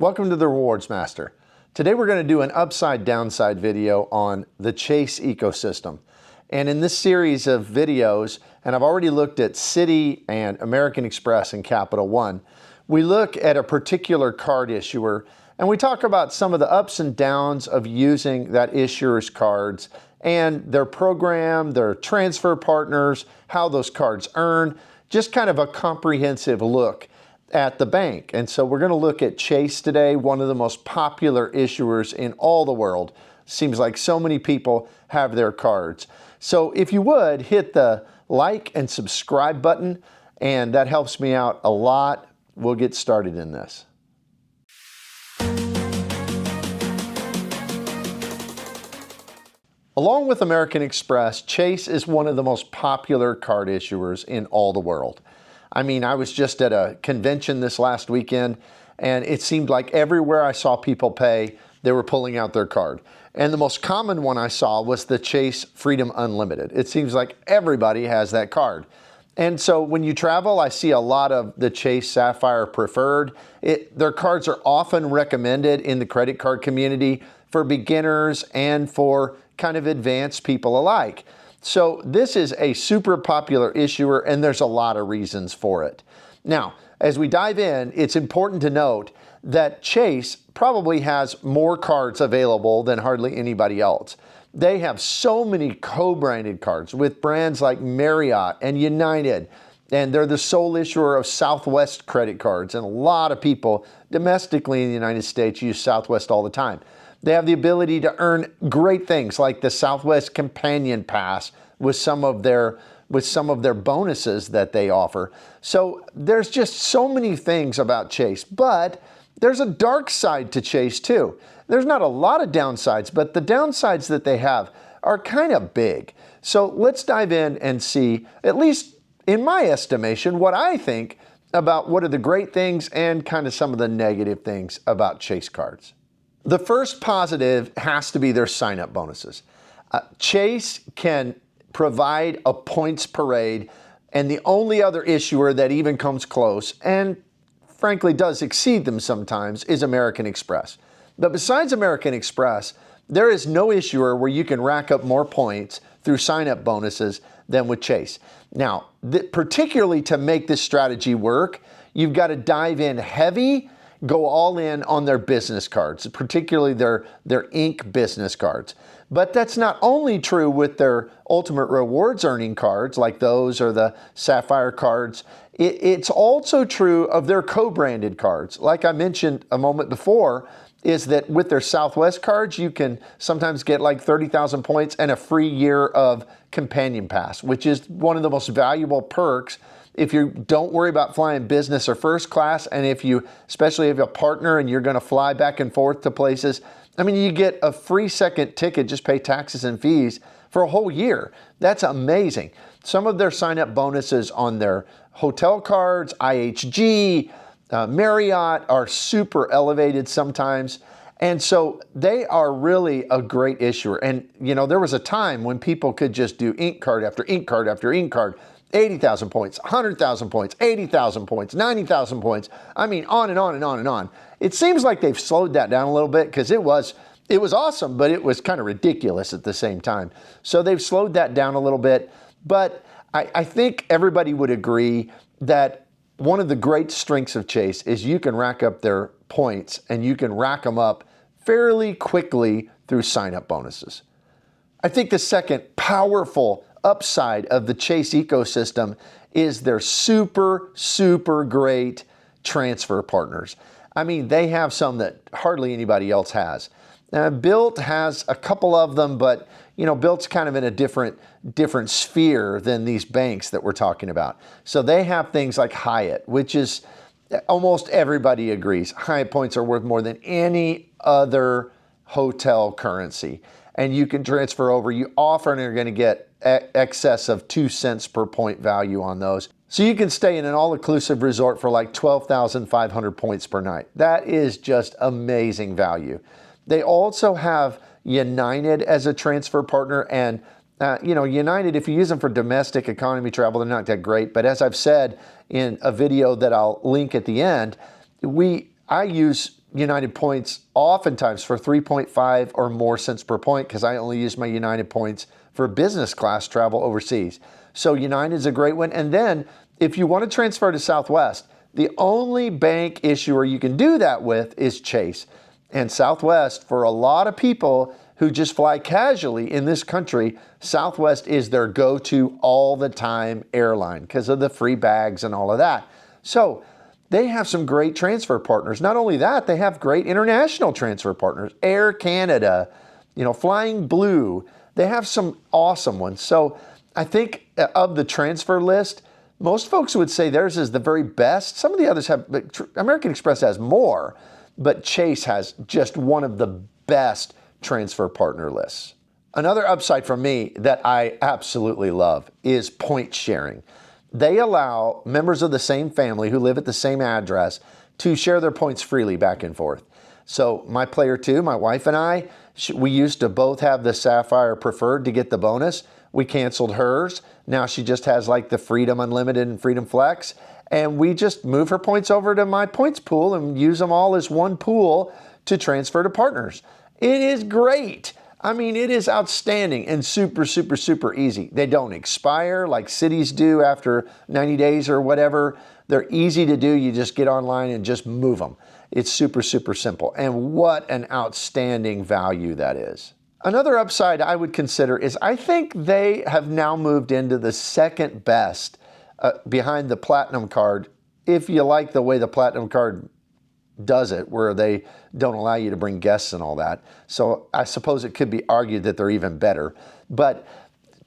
Welcome to the Rewards Master. Today we're going to do an upside downside video on the Chase ecosystem. And in this series of videos, and I've already looked at Citi and American Express and Capital One, we look at a particular card issuer and we talk about some of the ups and downs of using that issuer's cards and their program, their transfer partners, how those cards earn, just kind of a comprehensive look at the bank. And so we're going to look at Chase today, one of the most popular issuers in all the world. Seems like so many people have their cards. So if you would, hit the like and subscribe button, and that helps me out a lot. We'll get started in this. Along with American Express, Chase is one of the most popular card issuers in all the world. I mean, I was just at a convention this last weekend, and it seemed like everywhere I saw people pay, they were pulling out their card. And the most common one I saw was the Chase Freedom Unlimited. It seems like everybody has that card. And so when you travel, I see a lot of the Chase Sapphire Preferred. Their cards are often recommended in the credit card community for beginners and for kind of advanced people alike. So this is a super popular issuer, and there's a lot of reasons for it. Now, as we dive in, it's important to note that Chase probably has more cards available than hardly anybody else. They have so many co-branded cards with brands like Marriott and United, and they're the sole issuer of Southwest credit cards, and a lot of people domestically in the United States use Southwest all the time. They have the ability to earn great things like the Southwest Companion Pass with some of their bonuses that they offer. So there's just so many things about Chase, but there's a dark side to Chase too. There's not a lot of downsides, but the downsides that they have are kind of big. So let's dive in and see, at least in my estimation, what I think about what are the great things and kind of some of the negative things about Chase cards. The first positive has to be their sign-up bonuses. Chase can provide a points parade, and the only other issuer that even comes close, and frankly does exceed them sometimes, is American Express. But besides American Express, there is no issuer where you can rack up more points through sign-up bonuses than with Chase. Now, particularly to make this strategy work, you've got to dive in heavy, go all in on their business cards, particularly their Ink business cards. But that's not only true with their Ultimate Rewards earning cards like those or the Sapphire cards. It's also true of their co-branded cards. Like I mentioned a moment before, is that with their Southwest cards, you can sometimes get like 30,000 points and a free year of Companion Pass, which is one of the most valuable perks if you don't worry about flying business or first class, and if you, especially if you have a partner and you're going to fly back and forth to places. I mean, you get a free second ticket, just pay taxes and fees for a whole year. That's amazing. Some of their sign-up bonuses on their hotel cards, IHG, Marriott, are super elevated sometimes. And so they are really a great issuer. And, you know, there was a time when people could just do Ink card after Ink card after Ink card. 80,000 points, 100,000 points, 80,000 points, 90,000 points. I mean, on and on and on and on. It seems like they've slowed that down a little bit because it was awesome, but it was kind of ridiculous at the same time. So they've slowed that down a little bit. But I think everybody would agree that one of the great strengths of Chase is you can rack up their points and you can rack them up fairly quickly through sign-up bonuses. I think the second powerful upside of the Chase ecosystem is their super great transfer partners. I mean, they have some that hardly anybody else has. Bilt has a couple of them, but you know, Bilt's kind of in a different sphere than these banks that we're talking about. So they have things like Hyatt, which is almost everybody agrees Hyatt points are worth more than any other hotel currency. And you can transfer over. You often are going to get excess of 2 cents per point value on those. So you can stay in an all-inclusive resort for like 12,500 points per night. That is just amazing value. They also have United as a transfer partner, and you know, United, if you use them for domestic economy travel, they're not that great. But as I've said in a video that I'll link at the end, I use United points oftentimes for 3.5 or more cents per point because I only use my United points for business class travel overseas. So United is a great one. And then if you want to transfer to Southwest, the only bank issuer you can do that with is Chase. And Southwest, for a lot of people who just fly casually in this country, Southwest is their go-to all the time airline because of the free bags and all of that. So they have some great transfer partners. Not only that, they have great international transfer partners. Air Canada, Flying Blue. They have some awesome ones. So I think of the transfer list, most folks would say theirs is the very best. Some of the others have, American Express has more, but Chase has just one of the best transfer partner lists. Another upside for me that I absolutely love is point sharing. They allow members of the same family who live at the same address to share their points freely back and forth. So my player two, my wife and I, we used to both have the Sapphire Preferred to get the bonus. We canceled hers. Now she just has like the Freedom Unlimited and Freedom Flex. And we just move her points over to my points pool and use them all as one pool to transfer to partners. It is great. I mean, it is outstanding and super, super, super easy. They don't expire like cities do after 90 days or whatever. They're easy to do. You just get online and just move them. It's super, super simple. And what an outstanding value that is. Another upside I would consider is I think they have now moved into the second best behind the Platinum Card, if you like the way the Platinum Card does it, where they don't allow you to bring guests and all that. So I suppose it could be argued that they're even better. But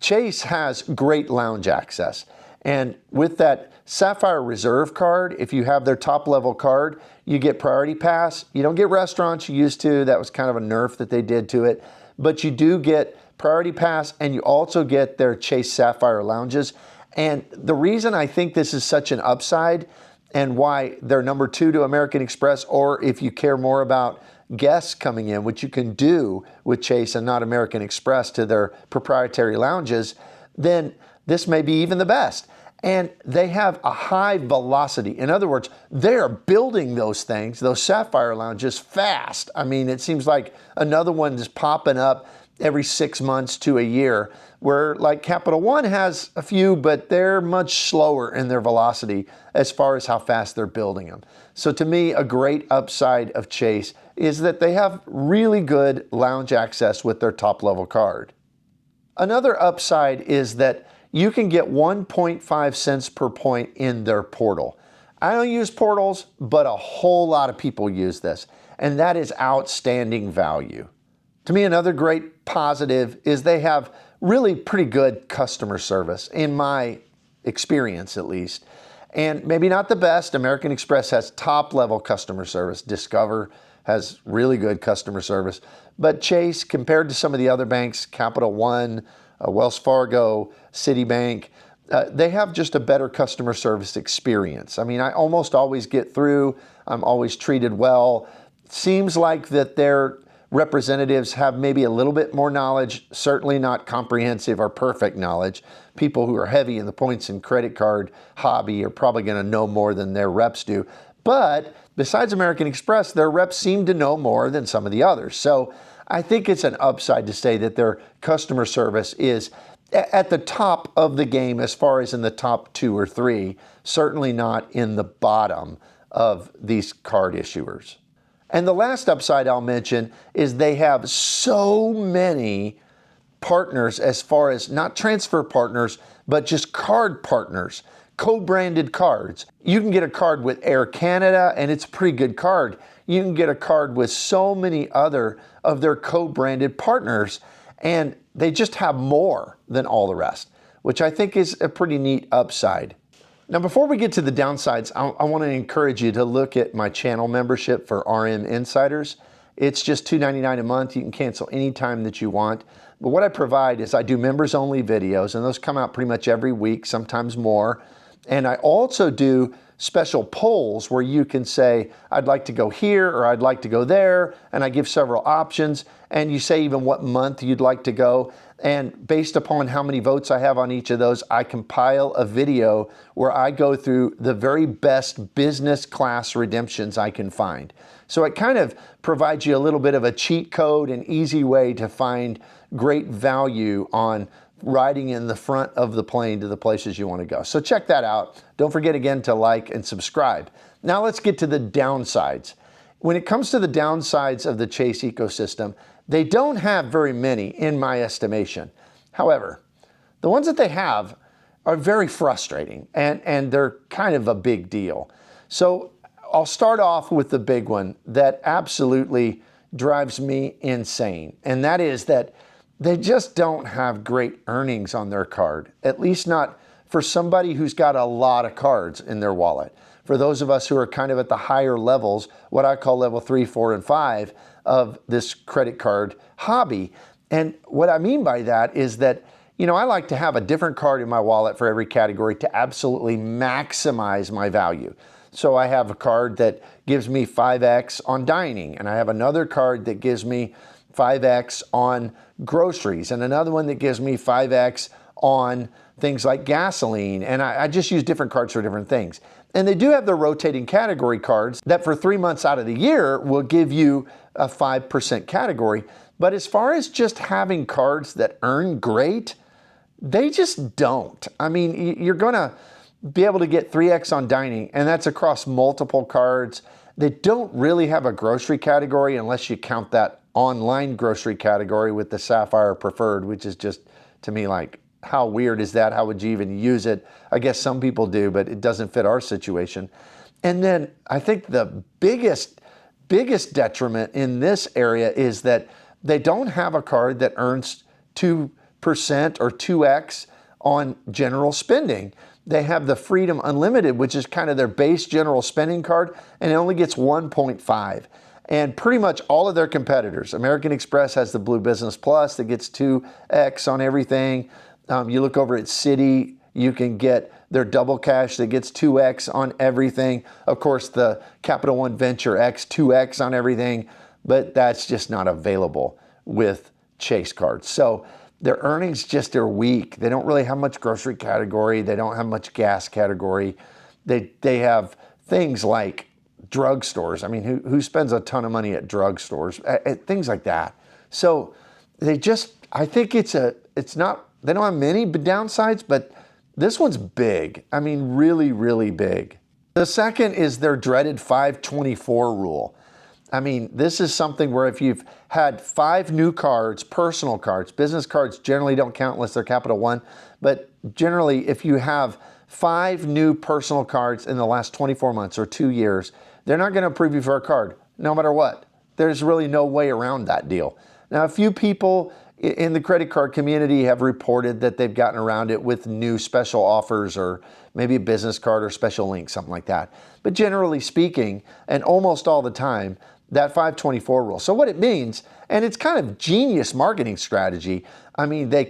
Chase has great lounge access. And with that Sapphire Reserve card, if you have their top level card, you get Priority Pass. You don't get restaurants you used to. That was kind of a nerf that they did to it. But you do get Priority Pass, and you also get their Chase Sapphire lounges. And the reason I think this is such an upside and why they're number 2 to American Express, or if you care more about guests coming in, which you can do with Chase and not American Express to their proprietary lounges, then this may be even the best. And they have a high velocity. In other words, they are building those things, those Sapphire lounges, fast. I mean, it seems like another one is popping up every 6 months to a year, where like Capital One has a few, but they're much slower in their velocity as far as how fast they're building them. So to me, a great upside of Chase is that they have really good lounge access with their top level card. Another upside is that you can get 1.5 cents per point in their portal. I don't use portals, but a whole lot of people use this, and that is outstanding value. To me, another great positive is they have really pretty good customer service, in my experience at least. And maybe not the best. American Express has top-level customer service. Discover has really good customer service. But Chase, compared to some of the other banks, Capital One, Wells Fargo, Citibank, they have just a better customer service experience. I mean, I almost always get through. I'm always treated well. Seems like that their representatives have maybe a little bit more knowledge, certainly not comprehensive or perfect knowledge. People who are heavy in the points and credit card hobby are probably going to know more than their reps do. But besides American Express, their reps seem to know more than some of the others. So I think it's an upside to say that their customer service is at the top of the game as far as in the top 2 or 3, certainly not in the bottom of these card issuers. And the last upside I'll mention is they have so many partners as far as not transfer partners, but just card partners, co-branded cards. You can get a card with Air Canada, and it's a pretty good card. You can get a card with so many other of their co-branded partners, and they just have more than all the rest, which I think is a pretty neat upside. Now, before we get to the downsides, I want to encourage you to look at my channel membership for RM Insiders. It's just $2.99 a month. You can cancel anytime that you want. But what I provide is I do members-only videos, and those come out pretty much every week, sometimes more. And I also do special polls where you can say, I'd like to go here or I'd like to go there. And I give several options. And you say even what month you'd like to go. And based upon how many votes I have on each of those, I compile a video where I go through the very best business class redemptions I can find. So it kind of provides you a little bit of a cheat code, an easy way to find great value on riding in the front of the plane to the places you want to go. So check that out. Don't forget again to like and subscribe. Now let's get to the downsides. When it comes to the downsides of the Chase ecosystem, they don't have very many in my estimation. However, the ones that they have are very frustrating and they're kind of a big deal. So I'll start off with the big one that absolutely drives me insane. And that is that they just don't have great earnings on their card, at least not for somebody who's got a lot of cards in their wallet. For those of us who are kind of at the higher levels, what I call level 3, 4, and 5 of this credit card hobby. And what I mean by that is that, you know, I like to have a different card in my wallet for every category to absolutely maximize my value. So I have a card that gives me 5x on dining, and I have another card that gives me 5x on groceries, and another one that gives me 5x on things like gasoline. And I just use different cards for different things. And they do have the rotating category cards that for 3 months out of the year will give you a 5% category. But as far as just having cards that earn great, they just don't. I mean, you're gonna be able to get 3x on dining, and that's across multiple cards. They don't really have a grocery category unless you count that online grocery category with the Sapphire Preferred, which is just, to me, like, how weird is that? How would you even use it? I guess some people do, but it doesn't fit our situation. And then I think the biggest detriment in this area is that they don't have a card that earns 2% or 2x on general spending. They have the Freedom Unlimited, which is kind of their base general spending card, and it only gets 1.5. And pretty much all of their competitors, American Express has the Blue Business Plus that gets 2x on everything. You look over at Citi, you can get their Double Cash that gets 2x on everything. Of course, the Capital One Venture X, 2x on everything, but that's just not available with Chase cards. So their earnings just are weak. They don't really have much grocery category. They don't have much gas category. They have things like drugstores. I mean, who spends a ton of money at drugstores? Things like that. So they just, I think it's not, they don't have many downsides, but this one's big. I mean, really, really big. The second is their dreaded 524 rule. I mean, this is something where if you've had 5 new cards, personal cards, business cards generally don't count unless they're Capital One, but generally if you have 5 new personal cards in the last 24 months or 2 years, they're not going to approve you for a card, no matter what. There's really no way around that deal. Now, a few people in the credit card community have reported that they've gotten around it with new special offers or maybe a business card or special link, something like that. But generally speaking, and almost all the time, that 524 rule. So what it means, and it's kind of genius marketing strategy. I mean, they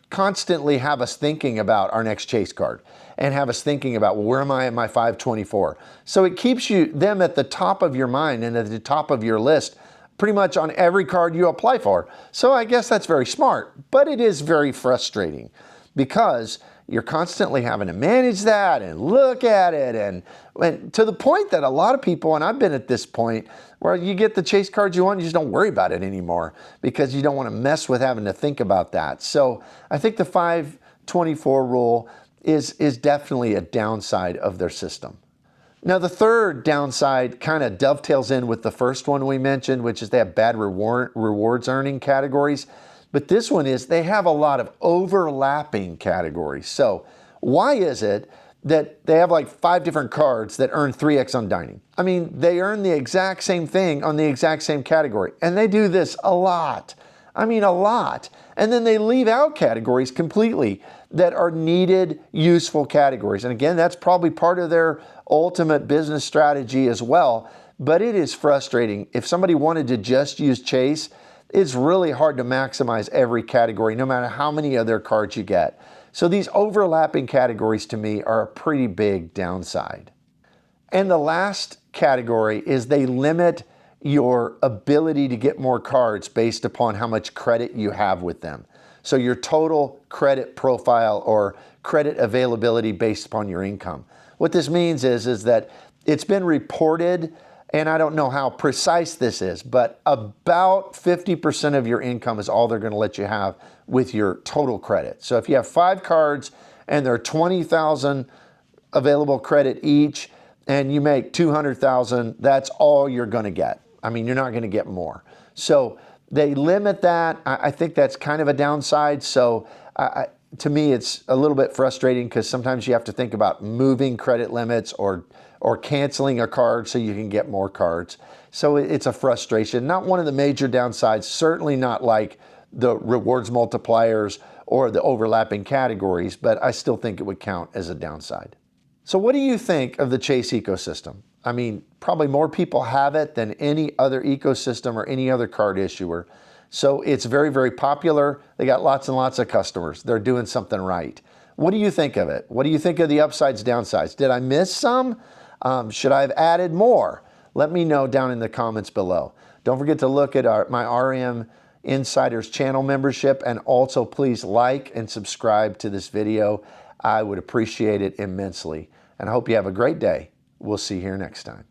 constantly have us thinking about our next Chase card and have us thinking about, well, where am I at my 524? So it keeps them at the top of your mind and at the top of your list pretty much on every card you apply for. So I guess that's very smart, but it is very frustrating because you're constantly having to manage that and look at it, and to the point that a lot of people, and I've been at this point, where you get the Chase cards you want, you just don't worry about it anymore because you don't want to mess with having to think about that. So I think the 524 rule is definitely a downside of their system. Now, the third downside kind of dovetails in with the first one we mentioned, which is they have bad rewards earning categories. But this one is they have a lot of overlapping categories. So why is it that they have like 5 different cards that earn 3x on dining? I mean, they earn the exact same thing on the exact same category. And they do this a lot. I mean, a lot. And then they leave out categories completely that are needed, useful categories. And again, that's probably part of their ultimate business strategy as well. But it is frustrating. If somebody wanted to just use Chase, it's really hard to maximize every category, no matter how many of their cards you get. So these overlapping categories to me are a pretty big downside. And the last category is they limit your ability to get more cards based upon how much credit you have with them. So your total credit profile or credit availability based upon your income. What this means is that it's been reported, and I don't know how precise this is, but about 50% of your income is all they're going to let you have with your total credit. So if you have 5 cards and they're 20,000 available credit each, and you make 200,000, that's all you're going to get. I mean, you're not going to get more. So they limit that. I think that's kind of a downside. So to me, it's a little bit frustrating because sometimes you have to think about moving credit limits or canceling a card so you can get more cards. So it's a frustration. Not one of the major downsides, certainly not like the rewards multipliers or the overlapping categories, but I still think it would count as a downside. So what do you think of the Chase ecosystem? I mean, probably more people have it than any other ecosystem or any other card issuer. So it's very, very popular. They got lots and lots of customers. They're doing something right. What do you think of it? What do you think of the upsides, downsides? Did I miss some? Should I have added more? Let me know down in the comments below. Don't forget to look at my RM Insiders channel membership, and also please like and subscribe to this video. I would appreciate it immensely. And I hope you have a great day. We'll see you here next time.